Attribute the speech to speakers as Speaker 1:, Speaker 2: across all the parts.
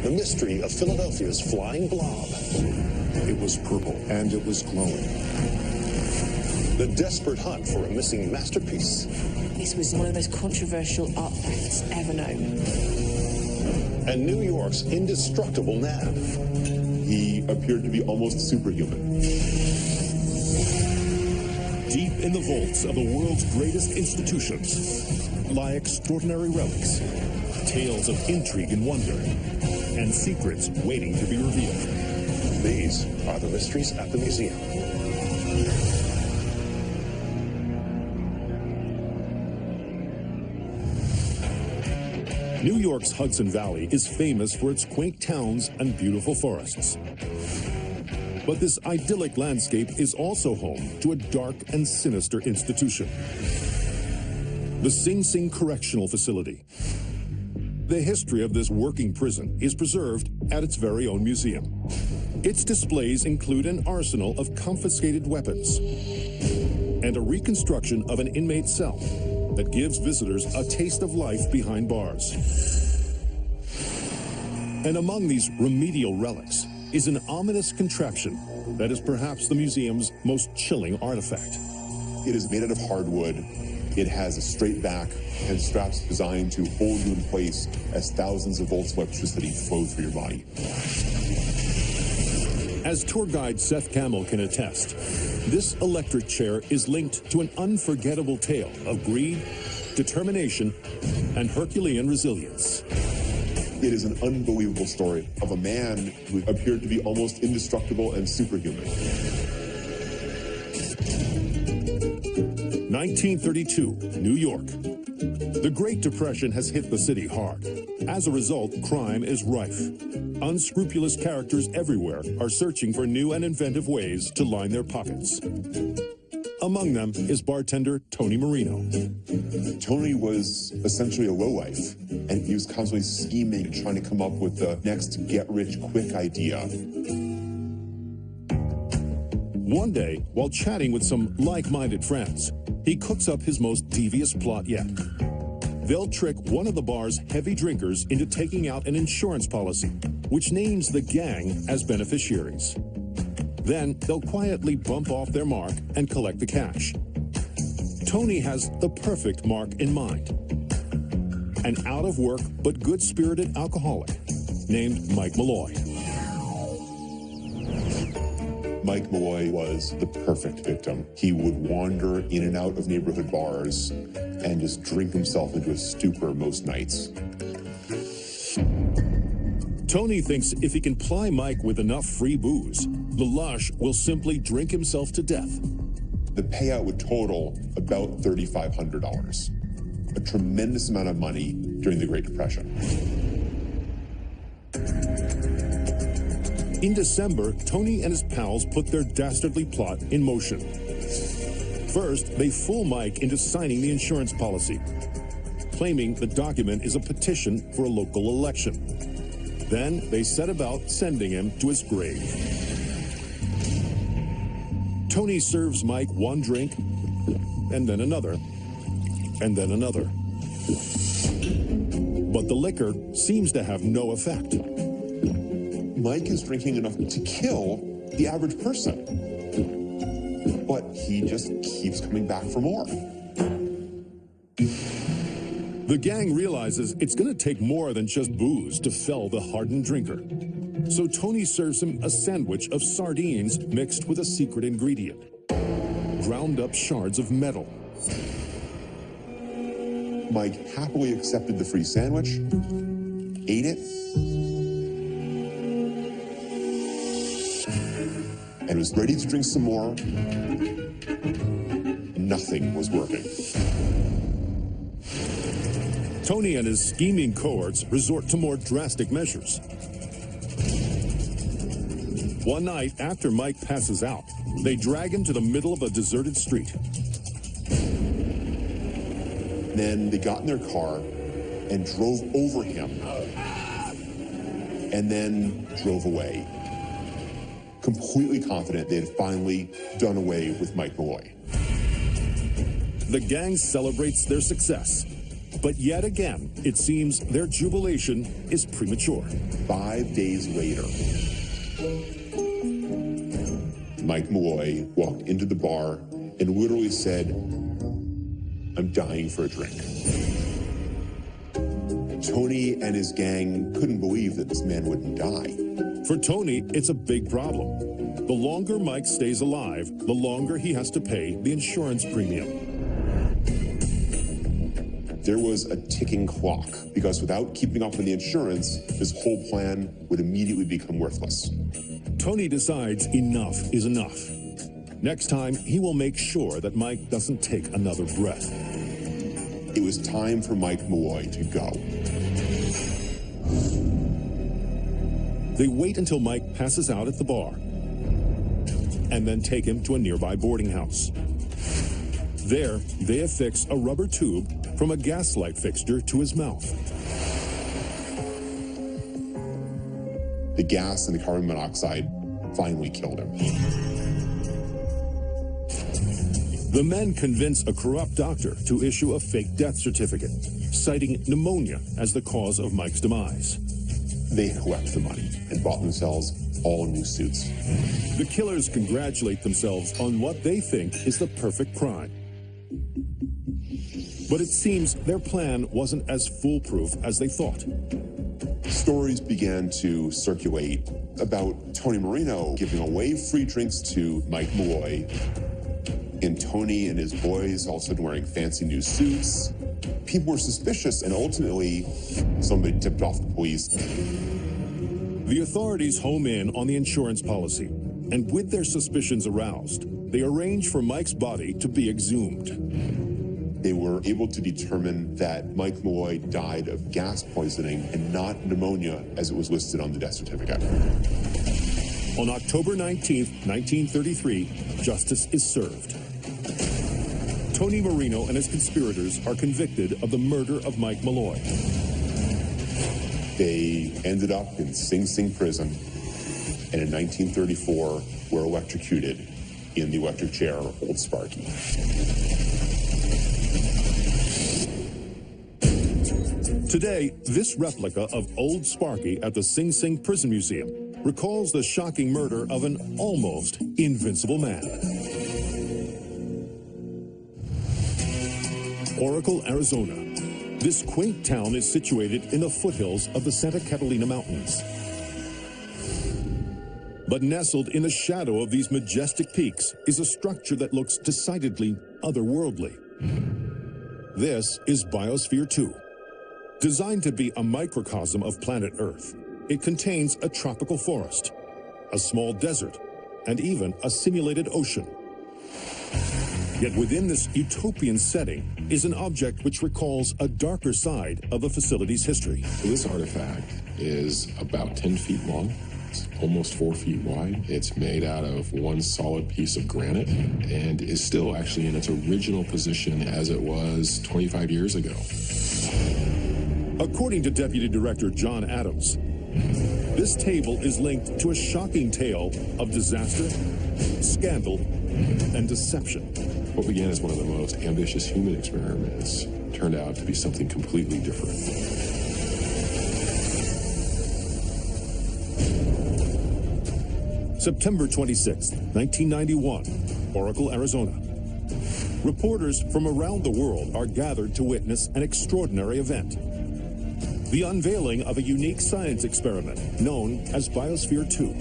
Speaker 1: The mystery of Philadelphia's flying blob.
Speaker 2: It was purple, and it was glowing.
Speaker 1: The desperate hunt for a missing masterpiece.
Speaker 3: This was one of the most controversial art thefts ever known.
Speaker 1: And New York's indestructible Nav.
Speaker 4: He appeared to be almost superhuman.
Speaker 5: Deep in the vaults of the world's greatest institutions lie extraordinary relics, tales of intrigue and wonder, and secrets waiting to be revealed.
Speaker 1: These are the mysteries at the museum.
Speaker 5: New York's Hudson Valley is famous for its quaint towns and beautiful forests. But this idyllic landscape is also home to a dark and sinister institution, the Sing Sing Correctional Facility. The history of this working prison is preserved at its very own museum. Its displays include an arsenal of confiscated weapons and a reconstruction of an inmate cell that gives visitors a taste of life behind bars. And among these remedial relics is an ominous contraption that is perhaps the museum's most chilling artifact.
Speaker 4: It is made out of hardwood. It has a straight back and straps designed to hold you in place as thousands of volts of electricity flow through your body.
Speaker 5: As tour guide Seth Campbell can attest, this electric chair is linked to an unforgettable tale of greed, determination, and Herculean resilience.
Speaker 4: It is an unbelievable story of a man who appeared to be almost indestructible and superhuman.
Speaker 5: 1932, New York. The Great Depression has hit the city hard. As a result, crime is rife. Unscrupulous characters everywhere are searching for new and inventive ways to line their pockets. Among them is bartender Tony Marino.
Speaker 4: Tony was essentially a lowlife, and he was constantly scheming, trying to come up with the next get-rich-quick idea.
Speaker 5: One day, while chatting with some like-minded friends, he cooks up his most devious plot yet. They'll trick one of the bar's heavy drinkers into taking out an insurance policy, which names the gang as beneficiaries. Then they'll quietly bump off their mark and collect the cash. Tony has the perfect mark in mind. An out-of-work but good-spirited alcoholic named Mike Malloy.
Speaker 4: Mike Malloy was the perfect victim. He would wander in and out of neighborhood bars and just drink himself into a stupor most nights.
Speaker 5: Tony thinks if he can ply Mike with enough free booze, the lush will simply drink himself to death.
Speaker 4: The payout would total about $3,500, a tremendous amount of money during the Great Depression.
Speaker 5: In December, Tony and his pals put their dastardly plot in motion. First, they fool Mike into signing the insurance policy, claiming the document is a petition for a local election. Then they set about sending him to his grave. Tony serves Mike one drink, and then another, and then another. But the liquor seems to have no effect.
Speaker 4: Mike is drinking enough to kill the average person. But he just keeps coming back for more.
Speaker 5: The gang realizes it's going to take more than just booze to fell the hardened drinker. So Tony serves him a sandwich of sardines mixed with a secret ingredient: ground up shards of metal.
Speaker 4: Mike happily accepted the free sandwich, ate it, and was ready to drink some more. Nothing was working.
Speaker 5: Tony and his scheming cohorts resort to more drastic measures. One night, after Mike passes out, they drag him to the middle of a deserted street.
Speaker 4: Then they got in their car and drove over him, and then drove away, completely confident they had finally done away with Mike Malloy.
Speaker 5: The gang celebrates their success, But yet again, it seems their jubilation is premature.
Speaker 4: 5 days later, Mike Malloy walked into the bar and literally said, "I'm dying for a drink." Tony and his gang couldn't believe that this man wouldn't die.
Speaker 5: For Tony, it's a big problem. The longer Mike stays alive, the longer he has to pay the insurance premium.
Speaker 4: There was a ticking clock, because without keeping up with the insurance, his whole plan would immediately become worthless.
Speaker 5: Tony decides enough is enough. Next time, he will make sure that Mike doesn't take another breath.
Speaker 4: It was time for Mike Malloy to go.
Speaker 5: They wait until Mike passes out at the bar and then take him to a nearby boarding house. There, they affix a rubber tube from a gaslight fixture to his mouth.
Speaker 4: The gas and the carbon monoxide finally killed him.
Speaker 5: The men convince a corrupt doctor to issue a fake death certificate, citing pneumonia as the cause of Mike's demise.
Speaker 4: They collect the money and bought themselves all new suits.
Speaker 5: The killers congratulate themselves on what they think is the perfect crime. But it seems their plan wasn't as foolproof as they thought.
Speaker 4: Stories began to circulate about Tony Marino giving away free drinks to Mike Malloy, and Tony and his boys all sudden wearing fancy new suits. People were suspicious, and ultimately, somebody tipped off the police.
Speaker 5: The authorities home in on the insurance policy, and with their suspicions aroused, they arrange for Mike's body to be exhumed.
Speaker 4: They were able to determine that Mike Malloy died of gas poisoning and not pneumonia as it was listed on the death certificate.
Speaker 5: On October 19th, 1933, justice is served. Tony Marino and his conspirators are convicted of the murder of Mike Malloy.
Speaker 4: They ended up in Sing Sing prison, and in 1934 were electrocuted in the electric chair, Old Sparky.
Speaker 5: Today, this replica of Old Sparky at the Sing Sing Prison Museum recalls the shocking murder of an almost invincible man. Oracle, Arizona. This quaint town is situated in the foothills of the Santa Catalina Mountains. But nestled in the shadow of these majestic peaks is a structure that looks decidedly otherworldly. This is Biosphere 2. Designed to be a microcosm of planet Earth, it contains a tropical forest, a small desert, and even a simulated ocean. Yet within this utopian setting is an object which recalls a darker side of the facility's history.
Speaker 6: This artifact is about 10 feet long. It's almost 4 feet wide. It's made out of one solid piece of granite and is still actually in its original position as it was 25 years ago.
Speaker 5: According to Deputy Director John Adams, this table is linked to a shocking tale of disaster, scandal, and deception.
Speaker 6: What began as one of the most ambitious human experiments turned out to be something completely different.
Speaker 5: September 26, 1991, Oracle, Arizona. Reporters from around the world are gathered to witness an extraordinary event. The unveiling of a unique science experiment known as Biosphere 2.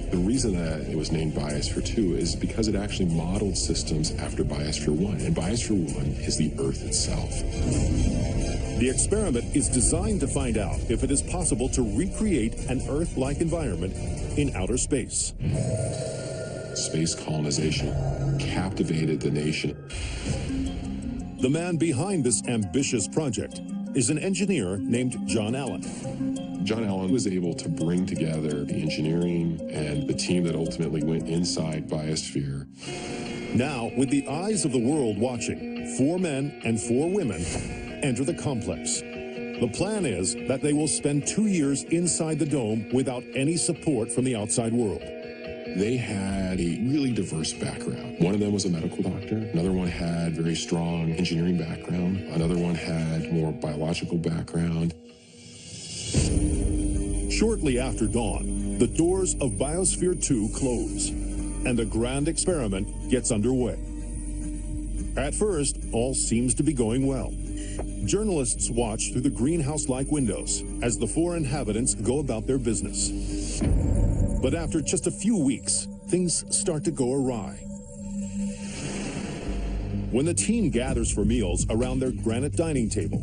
Speaker 6: The reason that it was named Biosphere 2 is because it actually modeled systems after Biosphere 1, and Biosphere 1 is the Earth itself.
Speaker 5: The experiment is designed to find out if it is possible to recreate an Earth-like environment in outer space.
Speaker 6: Space colonization captivated the nation.
Speaker 5: The man behind this ambitious project is an engineer named John Allen.
Speaker 6: John Allen was able to bring together the engineering and the team that ultimately went inside Biosphere.
Speaker 5: Now, with the eyes of the world watching, 4 men and 4 women enter the complex. The plan is that they will spend 2 years inside the dome without any support from the outside world.
Speaker 6: They had a really diverse background. One of them was a medical doctor. Another one had very strong engineering background. Another one had more biological background.
Speaker 5: Shortly after dawn, the doors of Biosphere 2 close, and a grand experiment gets underway. At first, all seems to be going well. Journalists watch through the greenhouse-like windows as the 4 inhabitants go about their business. But after just a few weeks, things start to go awry. When the team gathers for meals around their granite dining table,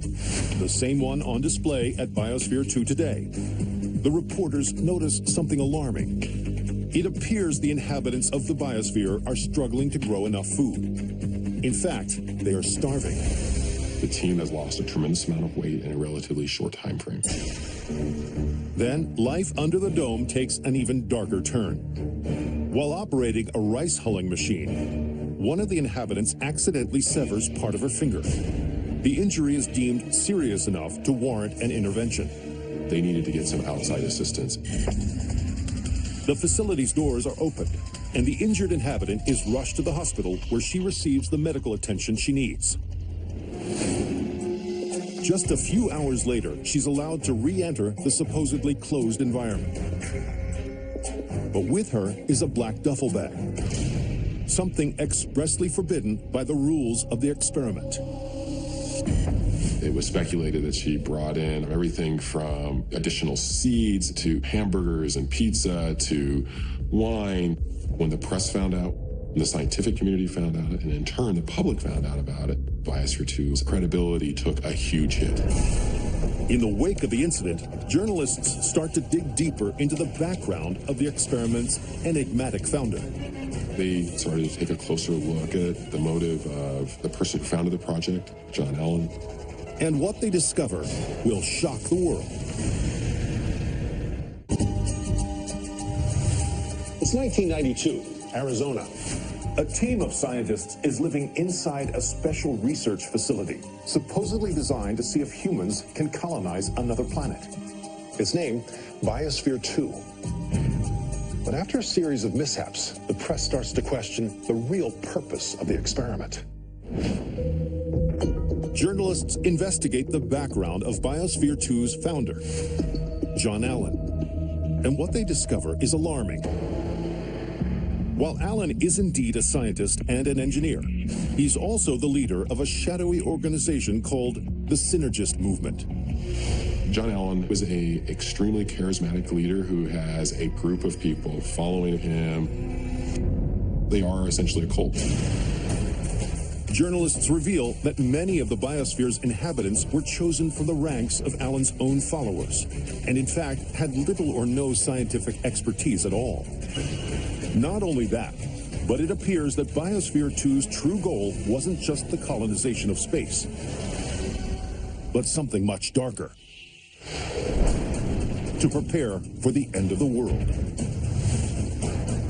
Speaker 5: the same one on display at Biosphere 2 today, the reporters notice something alarming. It appears the inhabitants of the biosphere are struggling to grow enough food. In fact, they are starving.
Speaker 6: The team has lost a tremendous amount of weight in a relatively short time frame.
Speaker 5: Then, life under the dome takes an even darker turn. While operating a rice hulling machine, one of the inhabitants accidentally severs part of her finger. The injury is deemed serious enough to warrant an intervention.
Speaker 6: They needed to get some outside assistance.
Speaker 5: The facility's doors are opened, and the injured inhabitant is rushed to the hospital where she receives the medical attention she needs. Just a few hours later, she's allowed to re-enter the supposedly closed environment. But with her is a black duffel bag, something expressly forbidden by the rules of the experiment.
Speaker 6: It was speculated that she brought in everything from additional seeds to hamburgers and pizza to wine. When the press found out, when the scientific community found out, and in turn the public found out about it, Biosphere 2's credibility took a huge hit.
Speaker 5: In the wake of the incident, journalists start to dig deeper into the background of the experiment's enigmatic founder.
Speaker 6: They started to take a closer look at the motive of the person who founded the project, John Allen.
Speaker 5: And what they discover will shock the world.
Speaker 1: It's 1992, Arizona. A team of scientists is living inside a special research facility, supposedly designed to see if humans can colonize another planet. Its name, Biosphere 2. But after a series of mishaps, the press starts to question the real purpose of the experiment.
Speaker 5: Journalists investigate the background of Biosphere 2's founder, John Allen. And what they discover is alarming. While Allen is indeed a scientist and an engineer, he's also the leader of a shadowy organization called the Synergist Movement.
Speaker 6: John Allen was an extremely charismatic leader who has a group of people following him. They are essentially a cult.
Speaker 5: Journalists reveal that many of the biosphere's inhabitants were chosen from the ranks of Allen's own followers, and in fact had little or no scientific expertise at all. Not only that, but it appears that Biosphere 2's true goal wasn't just the colonization of space, but something much darker. To prepare for the end of the world.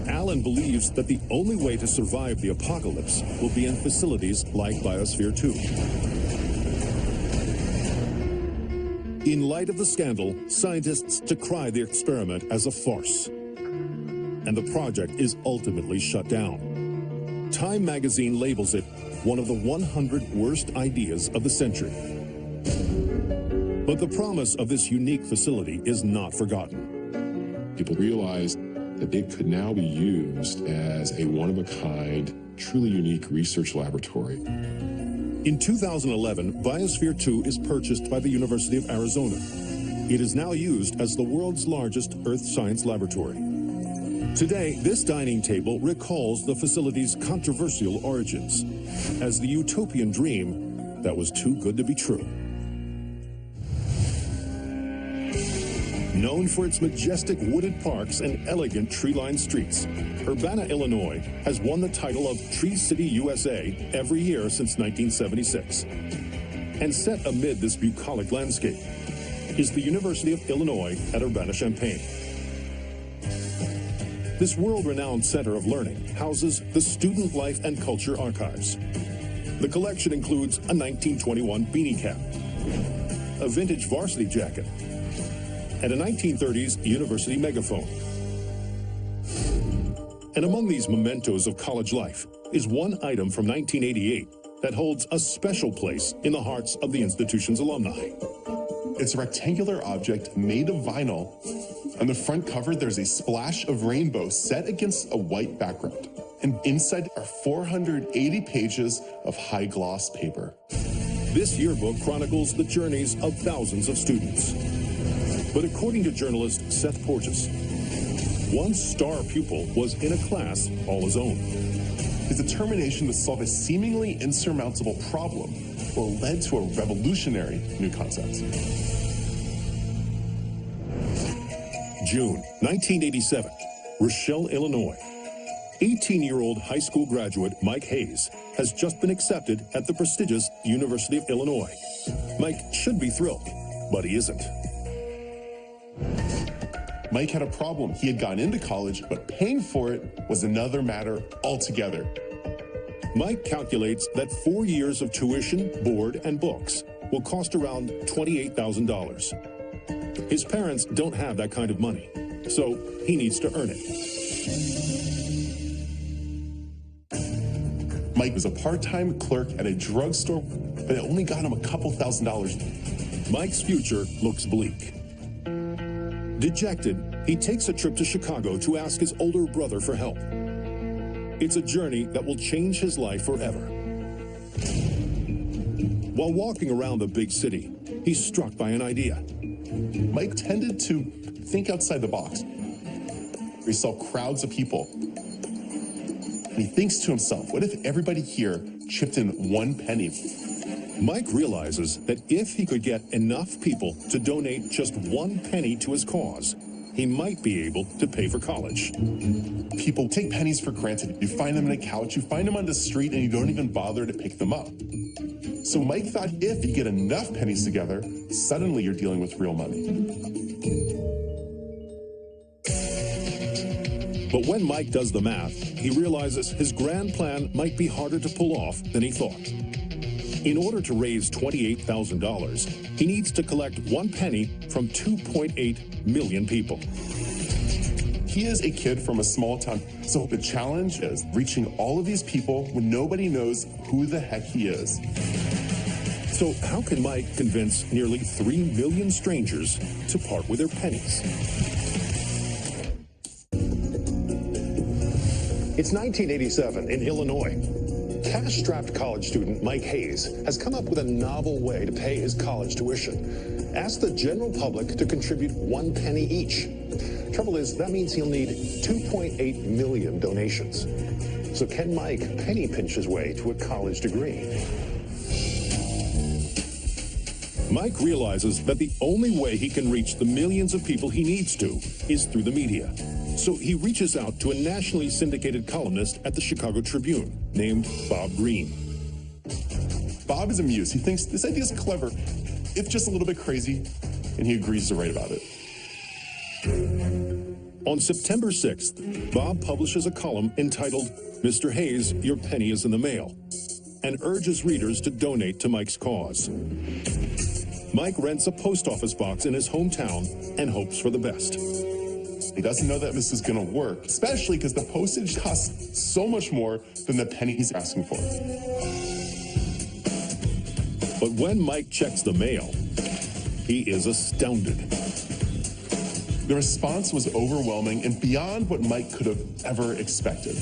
Speaker 5: Allen believes that the only way to survive the apocalypse will be in facilities like Biosphere 2. In light of the scandal, scientists decry the experiment as a farce, and the project is ultimately shut down. Time magazine labels it one of the 100 worst ideas of the century. But the promise of this unique facility is not forgotten.
Speaker 6: People realized that it could now be used as a one-of-a-kind, truly unique research laboratory.
Speaker 5: In 2011, Biosphere 2 is purchased by the University of Arizona. It is now used as the world's largest earth science laboratory. Today, this dining table recalls the facility's controversial origins as the utopian dream that was too good to be true. Known for its majestic wooded parks and elegant tree-lined streets, Urbana, Illinois has won the title of Tree City, USA every year since 1976. And set amid this bucolic landscape is the University of Illinois at Urbana-Champaign. This world-renowned center of learning houses the Student Life and Culture Archives. The collection includes a 1921 beanie cap, a vintage varsity jacket, and a 1930s university megaphone. And among these mementos of college life is one item from 1988 that holds a special place in the hearts of the institution's alumni.
Speaker 7: It's a rectangular object made of vinyl. On the front cover, there's a splash of rainbow set against a white background. And inside are 480 pages of high-gloss paper.
Speaker 5: This yearbook chronicles the journeys of thousands of students. But according to journalist Seth Porges, one star pupil was in a class all his own.
Speaker 7: His determination to solve a seemingly insurmountable problem led to a revolutionary new concept.
Speaker 5: June 1987, Rochelle, Illinois. 18-year-old high school graduate Mike Hayes has just been accepted at the prestigious University of Illinois. Mike should be thrilled, but he isn't.
Speaker 7: Mike had a problem. He had gone into college, but paying for it was another matter altogether.
Speaker 5: Mike calculates that 4 years of tuition, board, and books will cost around $28,000. His parents don't have that kind of money, so he needs to earn it.
Speaker 7: Mike was a part-time clerk at a drugstore, but it only got him a couple $1,000s.
Speaker 5: Mike's future looks bleak. Dejected, he takes a trip to Chicago to ask his older brother for help. It's a journey that will change his life forever. While walking around the big city, he's struck by an idea.
Speaker 7: Mike tended to think outside the box. He saw crowds of people. And he thinks to himself, what if everybody here chipped in 1 penny?
Speaker 5: Mike realizes that if he could get enough people to donate just 1 penny to his cause, he might be able to pay for college.
Speaker 7: People take pennies for granted. You find them on a couch, you find them on the street, and you don't even bother to pick them up. So Mike thought if you get enough pennies together, suddenly you're dealing with real money.
Speaker 5: But when Mike does the math, he realizes his grand plan might be harder to pull off than he thought. In order to raise $28,000, he needs to collect 1 penny from 2.8 million people.
Speaker 7: He is a kid from a small town, so the challenge is reaching all of these people when nobody knows who the heck he is.
Speaker 5: So how can Mike convince nearly 3 million strangers to part with their pennies?
Speaker 1: It's 1987 in Illinois. Cash-strapped college student Mike Hayes has come up with a novel way to pay his college tuition. Ask the general public to contribute 1 penny each. Trouble is, that means he'll need 2.8 million donations. So can Mike penny pinch his way to a college degree?
Speaker 5: Mike realizes that the only way he can reach the millions of people he needs to is through the media. So he reaches out to a nationally syndicated columnist at the Chicago Tribune named Bob Greene.
Speaker 7: Bob is amused. He thinks this idea is clever, if just a little bit crazy, and he agrees to write about it.
Speaker 5: On September 6th, Bob publishes a column entitled, "Mr. Hayes, Your Penny is in the Mail," and urges readers to donate to Mike's cause. Mike rents a post office box in his hometown and hopes for the best.
Speaker 7: He doesn't know that this is going to work, especially because the postage costs so much more than the penny he's asking for.
Speaker 5: But when Mike checks the mail, he is astounded.
Speaker 7: The response was overwhelming and beyond what Mike could have ever expected.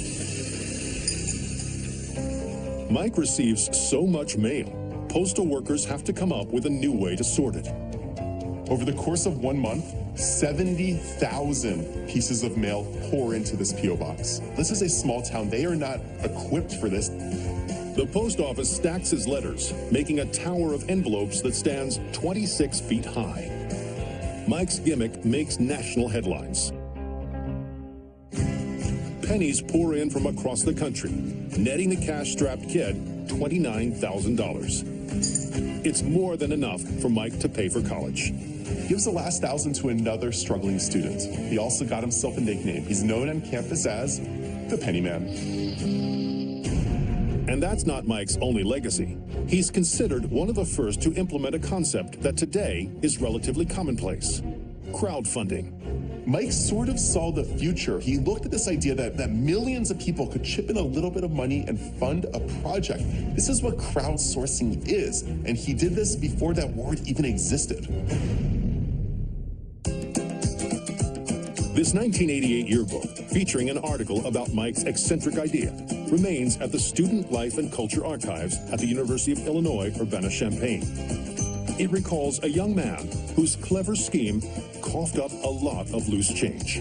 Speaker 5: Mike receives so much mail, postal workers have to come up with a new way to sort it.
Speaker 7: Over the course of 1 month, 70,000 pieces of mail pour into this P.O. box. This is a small town. They are not equipped for this.
Speaker 5: The post office stacks his letters, making a tower of envelopes that stands 26 feet high. Mike's gimmick makes national headlines. Pennies pour in from across the country, netting the cash-strapped kid $29,000. It's more than enough for Mike to pay for college.
Speaker 7: He gives the last 1,000 to another struggling student. He also got himself a nickname. He's known on campus as the Penny Man.
Speaker 5: And that's not Mike's only legacy. He's considered one of the first to implement a concept that today is relatively commonplace: crowdfunding.
Speaker 7: Mike sort of saw the future. He looked at this idea that millions of people could chip in a little bit of money and fund a project. This is what crowdsourcing is, and he did this before that word even existed.
Speaker 5: This 1988 yearbook, featuring an article about Mike's eccentric idea, remains at the Student Life and Culture Archives at the University of Illinois Urbana-Champaign. It recalls a young man whose clever scheme coughed up a lot of loose change.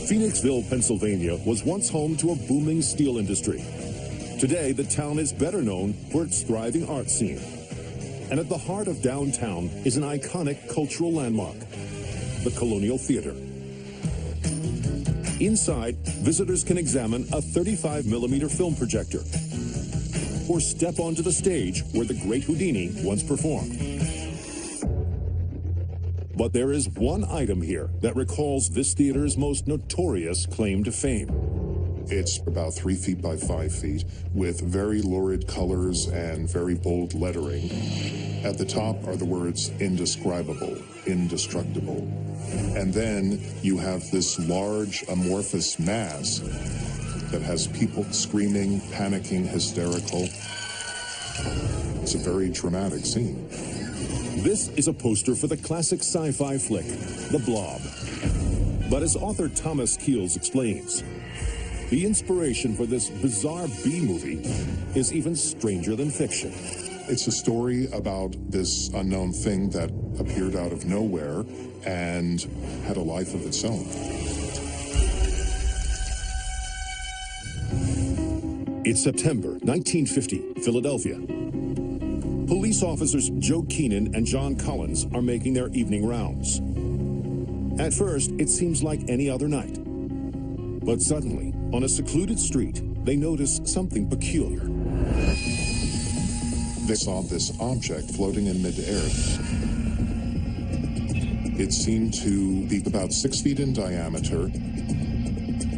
Speaker 5: Phoenixville, Pennsylvania was once home to a booming steel industry. Today, the town is better known for its thriving art scene. And at the heart of downtown is an iconic cultural landmark, the Colonial Theater. Inside, visitors can examine a 35mm film projector or step onto the stage where the great Houdini once performed. But there is one item here that recalls this theater's most notorious claim to fame.
Speaker 2: It's about 3 feet by 5 feet with very lurid colors and very bold lettering. At the top are the words indescribable, indestructible. And then you have this large amorphous mass that has people screaming, panicking, hysterical. It's a very dramatic scene.
Speaker 5: This is a poster for the classic sci-fi flick, The Blob. But as author Thomas Keels explains, the inspiration for this bizarre B-movie is even stranger than fiction.
Speaker 2: It's a story about this unknown thing that appeared out of nowhere and had a life of its own.
Speaker 5: It's September 1950, Philadelphia. Police officers Joe Keenan and John Collins are making their evening rounds. At first, it seems like any other night. But suddenly, on a secluded street, they notice something peculiar.
Speaker 2: They saw this object floating in midair. It seemed to be about 6 feet in diameter.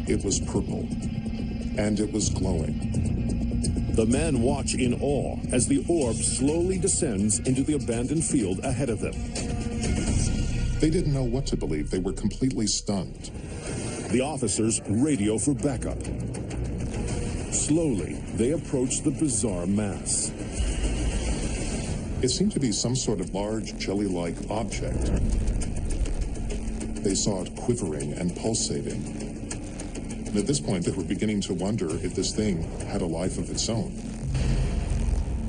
Speaker 2: It was purple, and it was glowing.
Speaker 5: The men watch in awe as the orb slowly descends into the abandoned field ahead of them.
Speaker 2: They didn't know what to believe. They were completely stunned.
Speaker 5: The officers radio for backup. Slowly, they approach the bizarre mass.
Speaker 2: It seemed to be some sort of large jelly-like object. They saw it quivering and pulsating. And at this point, they were beginning to wonder if this thing had a life of its own.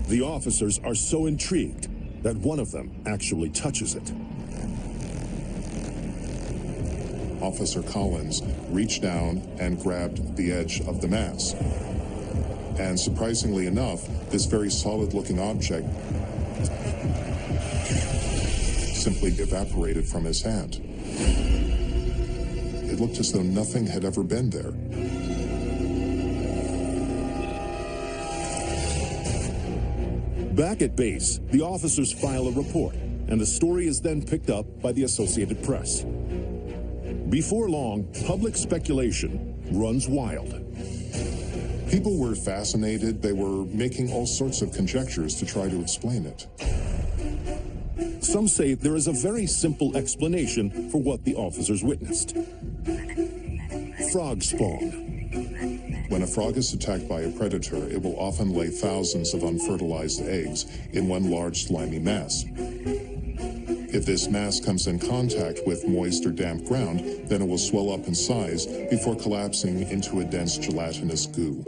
Speaker 5: The officers are so intrigued that one of them actually touches it.
Speaker 2: Officer Collins reached down and grabbed the edge of the mass. And surprisingly enough, this very solid-looking object simply evaporated from his hand. It looked as though nothing had ever been there.
Speaker 5: Back at base, the officers file a report, and the story is then picked up by the Associated Press. Before long, public speculation runs wild.
Speaker 2: People were fascinated. They were making all sorts of conjectures to try to explain it.
Speaker 5: Some say there is a very simple explanation for what the officers witnessed. Frog spawn.
Speaker 2: When a frog is attacked by a predator, it will often lay thousands of unfertilized eggs in one large slimy mass. If this mass comes in contact with moist or damp ground, then it will swell up in size before collapsing into a dense gelatinous goo.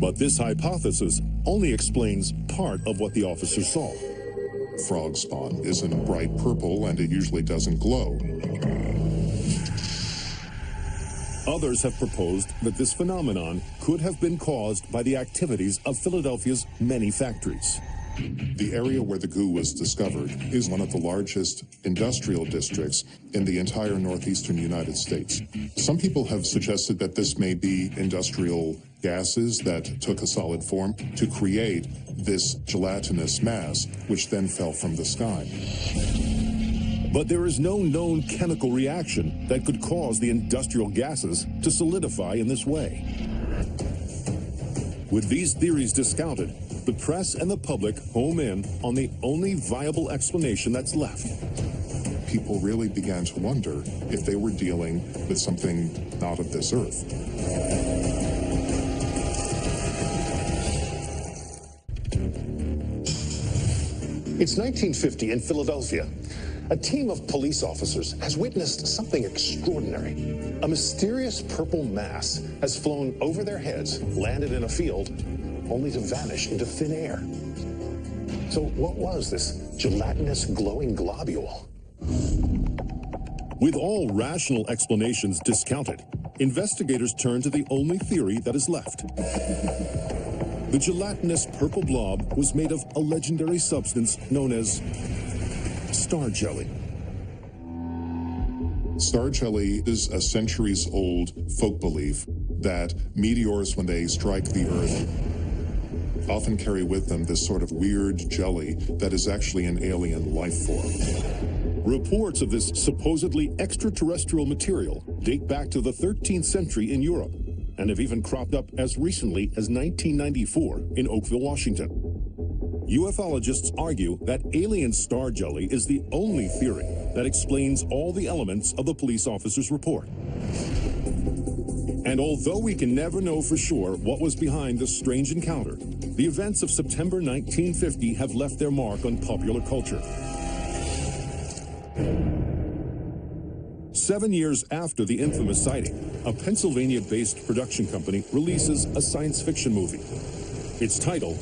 Speaker 5: But this hypothesis only explains part of what the officers saw.
Speaker 2: Frog spawn is in bright purple and it usually doesn't glow.
Speaker 5: Others have proposed that this phenomenon could have been caused by the activities of Philadelphia's many factories.
Speaker 2: The area where the goo was discovered is one of the largest industrial districts in the entire northeastern United States. Some people have suggested that this may be industrial gases that took a solid form to create this gelatinous mass, which then fell from the sky.
Speaker 5: But there is no known chemical reaction that could cause the industrial gases to solidify in this way. With these theories discounted, the press and the public home in on the only viable explanation that's left.
Speaker 2: People really began to wonder if they were dealing with something not of this earth.
Speaker 1: It's 1950 in Philadelphia. A team of police officers has witnessed something extraordinary. A mysterious purple mass has flown over their heads, landed in a field, only to vanish into thin air. So what was this gelatinous glowing globule?
Speaker 5: With all rational explanations discounted, investigators turn to the only theory that is left. The gelatinous purple blob was made of a legendary substance known as star jelly.
Speaker 2: Star jelly is a centuries-old folk belief that meteors, when they strike the Earth, often carry with them this sort of weird jelly that is actually an alien life form.
Speaker 5: Reports of this supposedly extraterrestrial material date back to the 13th century in Europe and have even cropped up as recently as 1994 in Oakville, Washington. Ufologists argue that alien star jelly is the only theory that explains all the elements of the police officer's report. And although we can never know for sure what was behind this strange encounter, the events of September 1950 have left their mark on popular culture. 7 years after the infamous sighting, a Pennsylvania-based production company releases a science fiction movie. Its title,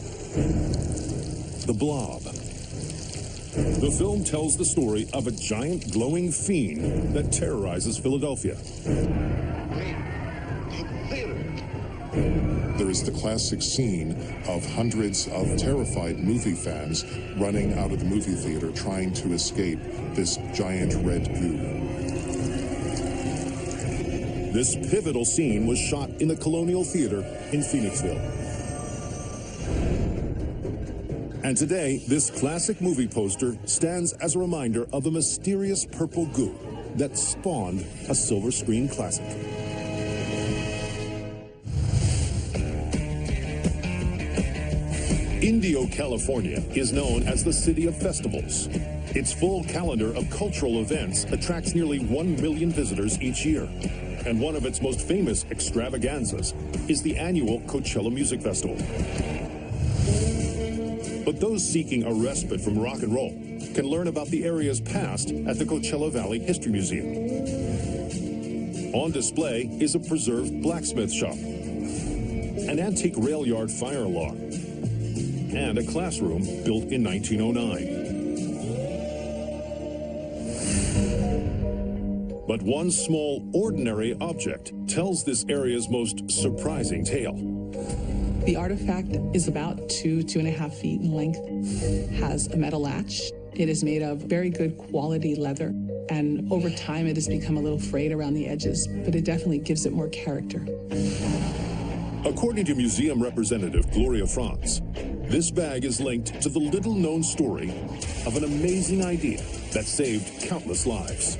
Speaker 5: The Blob. The film tells the story of a giant glowing fiend that terrorizes Philadelphia.
Speaker 2: There is the classic scene of hundreds of terrified movie fans running out of the movie theater trying to escape this giant red goo.
Speaker 5: This pivotal scene was shot in the Colonial Theater in Phoenixville. And today, this classic movie poster stands as a reminder of the mysterious purple goo that spawned a silver screen classic. Indio, California is known as the City of Festivals. Its full calendar of cultural events attracts nearly 1 million visitors each year. And one of its most famous extravaganzas is the annual Coachella Music Festival. But those seeking a respite from rock and roll can learn about the area's past at the Coachella Valley History Museum. On display is a preserved blacksmith shop, an antique rail yard fire alarm, and a classroom built in 1909. But one small, ordinary object tells this area's most surprising tale.
Speaker 3: The artifact is about 2.5 feet in length, has a metal latch. It is made of very good quality leather, and over time it has become a little frayed around the edges, but it definitely gives it more character.
Speaker 5: According to museum representative Gloria Franz, this bag is linked to the little-known story of an amazing idea that saved countless lives.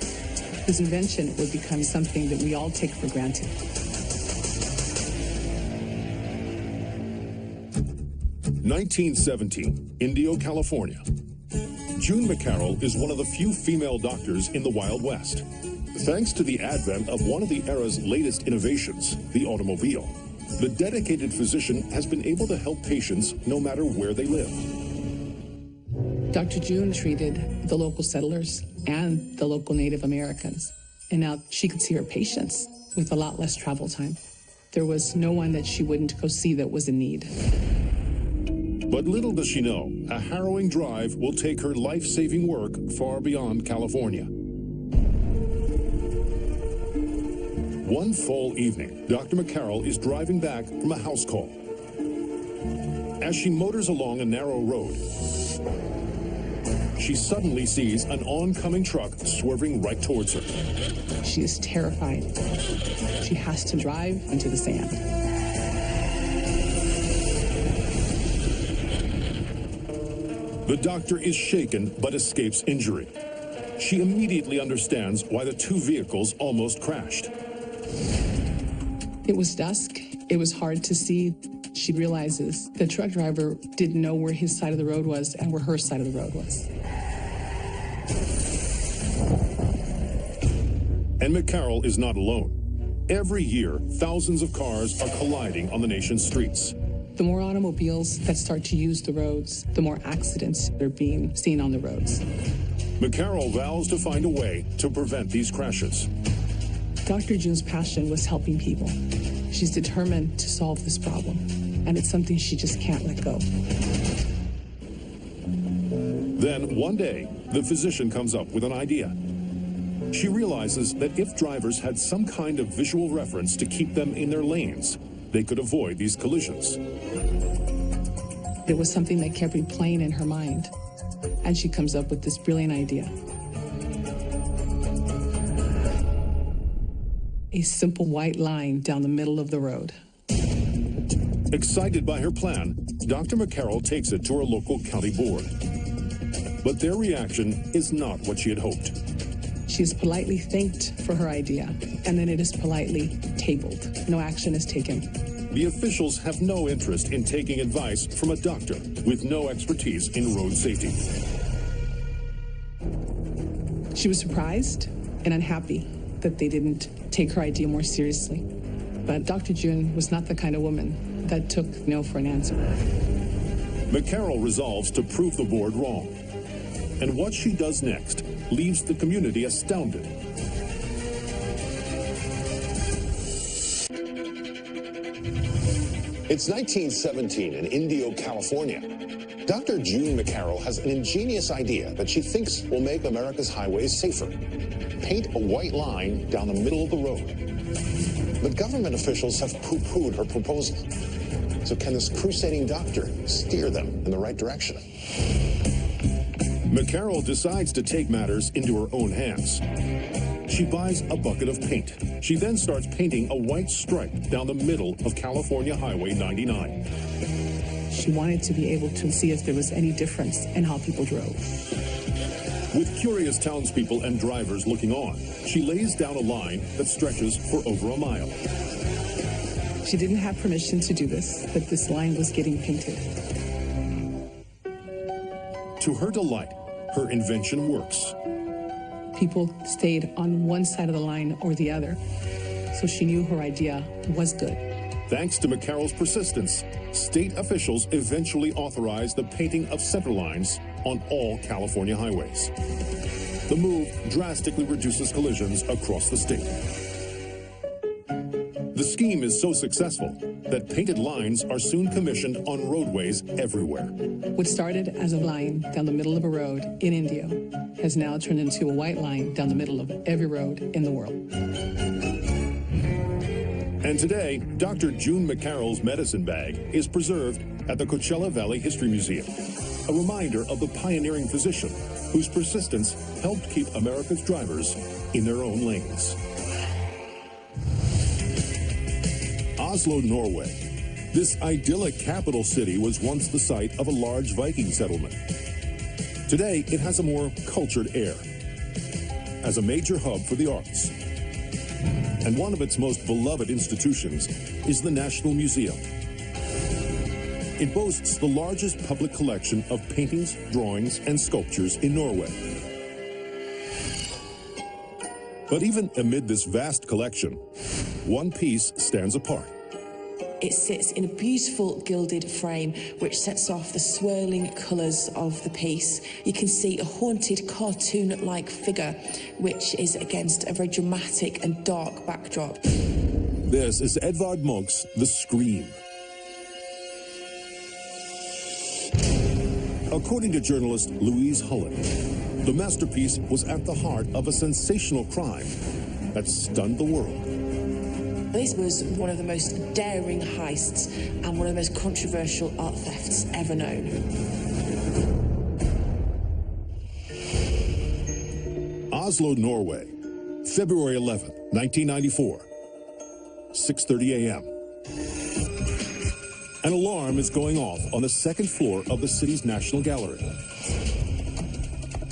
Speaker 3: This invention would become something that we all take for granted.
Speaker 5: 1917, Indio, California. June McCarroll is one of the few female doctors in the Wild West. Thanks to the advent of one of the era's latest innovations, the automobile, the dedicated physician has been able to help patients no matter where they live.
Speaker 3: Dr. June treated the local settlers and the local Native Americans, and now she could see her patients with a lot less travel time. There was no one that she wouldn't go see that was in need.
Speaker 5: But little does she know, a harrowing drive will take her life-saving work far beyond California. One fall evening, Dr. McCarroll is driving back from a house call. As she motors along a narrow road, she suddenly sees an oncoming truck swerving right towards her.
Speaker 3: She is terrified. She has to drive into the sand.
Speaker 5: The doctor is shaken but escapes injury. She immediately understands why the two vehicles almost crashed.
Speaker 3: It was dusk. It was hard to see. She realizes the truck driver didn't know where his side of the road was and where her side of the road was.
Speaker 5: And McCarroll is not alone. Every year, thousands of cars are colliding on the nation's streets.
Speaker 3: The more automobiles that start to use the roads, the more accidents are being seen on the roads.
Speaker 5: McCarroll vows to find a way to prevent these crashes.
Speaker 3: Dr. June's passion was helping people. She's determined to solve this problem, and it's something she just can't let go.
Speaker 5: Then, one day, the physician comes up with an idea. She realizes that if drivers had some kind of visual reference to keep them in their lanes, they could avoid these collisions.
Speaker 3: It was something that kept replaying in her mind, and she comes up with this brilliant idea. A simple white line down the middle of the road.
Speaker 5: Excited by her plan, Dr. McCarroll takes it to her local county board. But their reaction is not what she had hoped.
Speaker 3: She is politely thanked for her idea, and then it is politely tabled. No action is taken.
Speaker 5: The officials have no interest in taking advice from a doctor with no expertise in road safety.
Speaker 3: She was surprised and unhappy that they didn't take her idea more seriously. But Dr. June was not the kind of woman that took no for an answer.
Speaker 5: McCarroll resolves to prove the board wrong. And what she does next leaves the community astounded.
Speaker 1: It's 1917 in Indio, California. Dr. June McCarroll has an ingenious idea that she thinks will make America's highways safer. Paint a white line down the middle of the road. But government officials have poo-pooed her proposal. So can this crusading doctor steer them in the right direction?
Speaker 5: McCarroll decides to take matters into her own hands. She buys a bucket of paint. She then starts painting a white stripe down the middle of California Highway 99.
Speaker 3: She wanted to be able to see if there was any difference in how people drove.
Speaker 5: With curious townspeople and drivers looking on, she lays down a line that stretches for over a mile.
Speaker 3: She didn't have permission to do this, but this line was getting painted.
Speaker 5: To her delight, her invention works.
Speaker 3: People stayed on one side of the line or the other, so she knew her idea was good.
Speaker 5: Thanks to McCarroll's persistence, state officials eventually authorized the painting of center lines on all California highways. The move drastically reduces collisions across the state. The scheme is so successful that painted lines are soon commissioned on roadways everywhere.
Speaker 3: What started as a line down the middle of a road in India has now turned into a white line down the middle of every road in the world.
Speaker 5: And today, Dr. June McCarroll's medicine bag is preserved at the Coachella Valley History Museum, a reminder of the pioneering physician whose persistence helped keep America's drivers in their own lanes. Oslo, Norway. This idyllic capital city was once the site of a large Viking settlement. Today, it has a more cultured air. As a major hub for the arts, and one of its most beloved institutions is the National Museum. It boasts the largest public collection of paintings, drawings, and sculptures in Norway. But even amid this vast collection, one piece stands apart.
Speaker 8: It sits in a beautiful gilded frame which sets off the swirling colours of the piece. You can see a haunted cartoon-like figure which is against a very dramatic and dark backdrop.
Speaker 5: This is Edvard Munch's The Scream. According to journalist Louise Hullen, the masterpiece was at the heart of a sensational crime that stunned the world.
Speaker 8: This was one of the most daring heists and one of the most controversial art thefts ever known.
Speaker 5: Oslo, Norway, February 11, 1994, 6:30 a.m. An alarm is going off on the second floor of the city's National Gallery.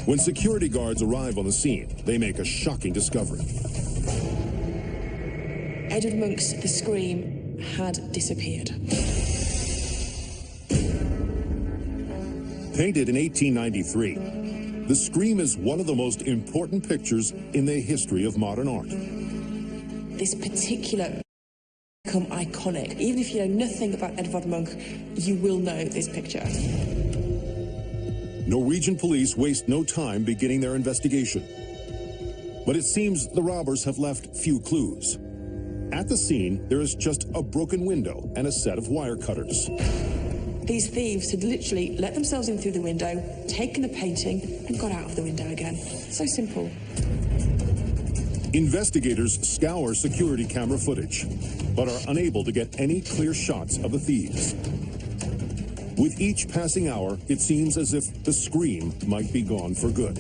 Speaker 5: When security guards arrive on the scene, they make a shocking discovery.
Speaker 8: Edvard Munch's The Scream had disappeared.
Speaker 5: Painted in 1893, The Scream is one of the most important pictures in the history of modern art.
Speaker 8: This particular become iconic. Even if you know nothing about Edvard Munch, you will know this picture.
Speaker 5: Norwegian police waste no time beginning their investigation. But it seems the robbers have left few clues. At the scene, there is just a broken window and a set of wire cutters.
Speaker 8: These thieves had literally let themselves in through the window, taken the painting, and got out of the window again. So simple.
Speaker 5: Investigators scour security camera footage, but are unable to get any clear shots of the thieves. With each passing hour, it seems as if the Scream might be gone for good.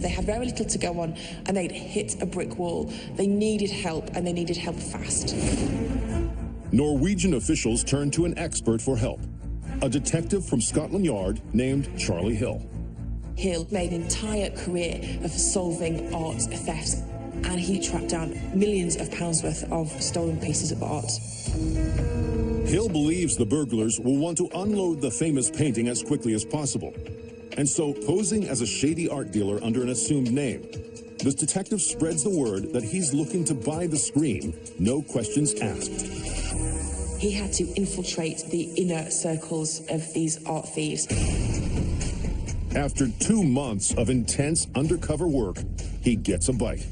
Speaker 8: They had very little to go on, and they'd hit a brick wall. They needed help, and they needed help fast.
Speaker 5: Norwegian officials turned to an expert for help, a detective from Scotland Yard named Charlie Hill.
Speaker 8: Hill made an entire career of solving art thefts, and he tracked down millions of pounds worth of stolen pieces of art.
Speaker 5: Hill believes the burglars will want to unload the famous painting as quickly as possible. And so, posing as a shady art dealer under an assumed name, the detective spreads the word that he's looking to buy the Scream, no questions asked.
Speaker 8: He had to infiltrate the inner circles of these art thieves.
Speaker 5: After 2 months of intense undercover work, he gets a bite.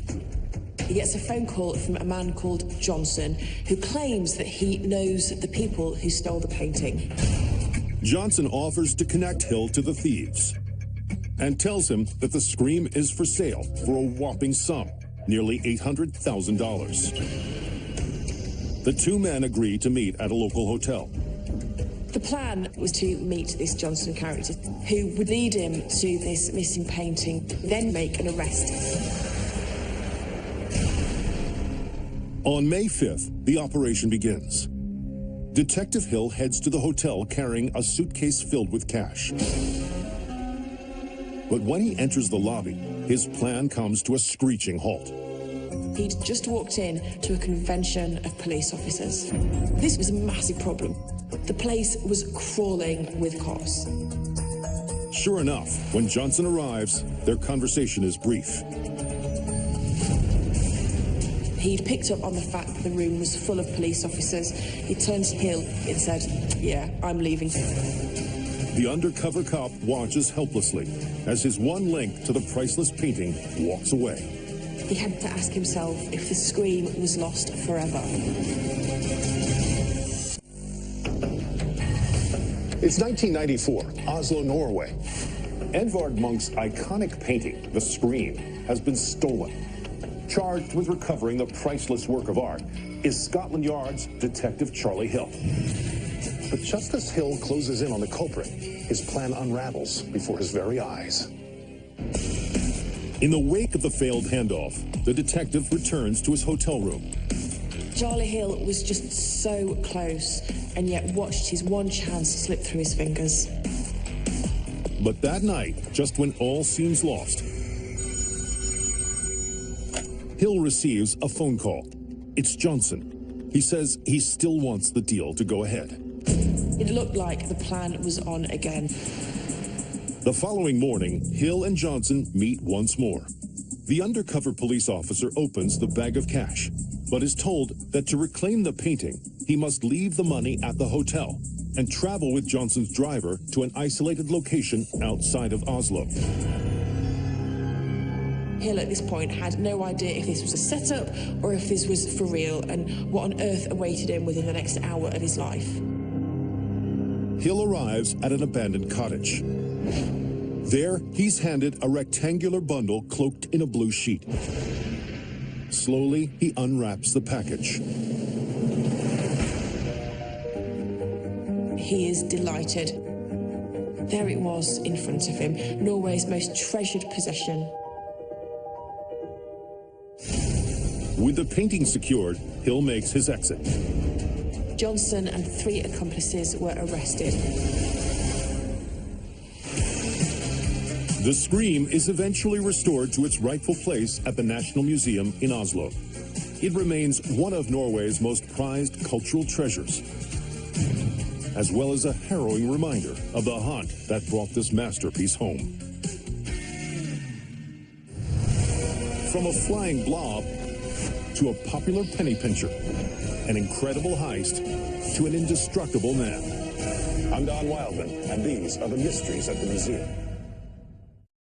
Speaker 8: He gets a phone call from a man called Johnson, who claims that he knows the people who stole the painting.
Speaker 5: Johnson offers to connect Hill to the thieves and tells him that the Scream is for sale for a whopping sum, nearly $800,000. The two men agree to meet at a local hotel.
Speaker 8: The plan was to meet this Johnson character, who would lead him to this missing painting, then make an arrest.
Speaker 5: On May 5th, the operation begins. Detective Hill heads to the hotel carrying a suitcase filled with cash. But when he enters the lobby, his plan comes to a screeching halt.
Speaker 8: He'd just walked in to a convention of police officers. This was a massive problem. The place was crawling with cops.
Speaker 5: Sure enough, when Johnson arrives, their conversation is brief.
Speaker 8: He'd picked up on the fact that the room was full of police officers. He turned to Hill and said, "Yeah, I'm leaving."
Speaker 5: The undercover cop watches helplessly as his one link to the priceless painting walks away.
Speaker 8: He had to ask himself if the Scream was lost forever.
Speaker 1: It's 1994, Oslo, Norway. Edvard Munch's iconic painting, The Scream, has been stolen. Charged with recovering the priceless work of art is Scotland Yard's Detective Charlie Hill. But just as Hill closes in on the culprit, his plan unravels before his very eyes.
Speaker 5: In the wake of the failed handoff, the detective returns to his hotel room.
Speaker 8: Charlie Hill was just so close, and yet watched his one chance slip through his fingers.
Speaker 5: But that night, just when all seems lost, Hill receives a phone call. It's Johnson. He says he still wants the deal to go ahead.
Speaker 8: It looked like the plan was on again.
Speaker 5: The following morning, Hill and Johnson meet once more. The undercover police officer opens the bag of cash, but is told that to reclaim the painting, he must leave the money at the hotel and travel with Johnson's driver to an isolated location outside of Oslo.
Speaker 8: Hill at this point had no idea if this was a setup or if this was for real, and what on earth awaited him within the next hour of his life.
Speaker 5: Hill arrives at an abandoned cottage. There, he's handed a rectangular bundle cloaked in a blue sheet. Slowly, he unwraps the package.
Speaker 8: He is delighted. There it was in front of him, Norway's most treasured possession.
Speaker 5: With the painting secured, Hill makes his exit.
Speaker 8: Johnson and 3 accomplices were arrested.
Speaker 5: The Scream is eventually restored to its rightful place at the National Museum in Oslo. It remains one of Norway's most prized cultural treasures. as well as a harrowing reminder of the hunt that brought this masterpiece home. From a flying blob to a popular penny pincher, an incredible heist to an indestructible man.
Speaker 1: I'm Don Wildman, and these are the mysteries at the museum.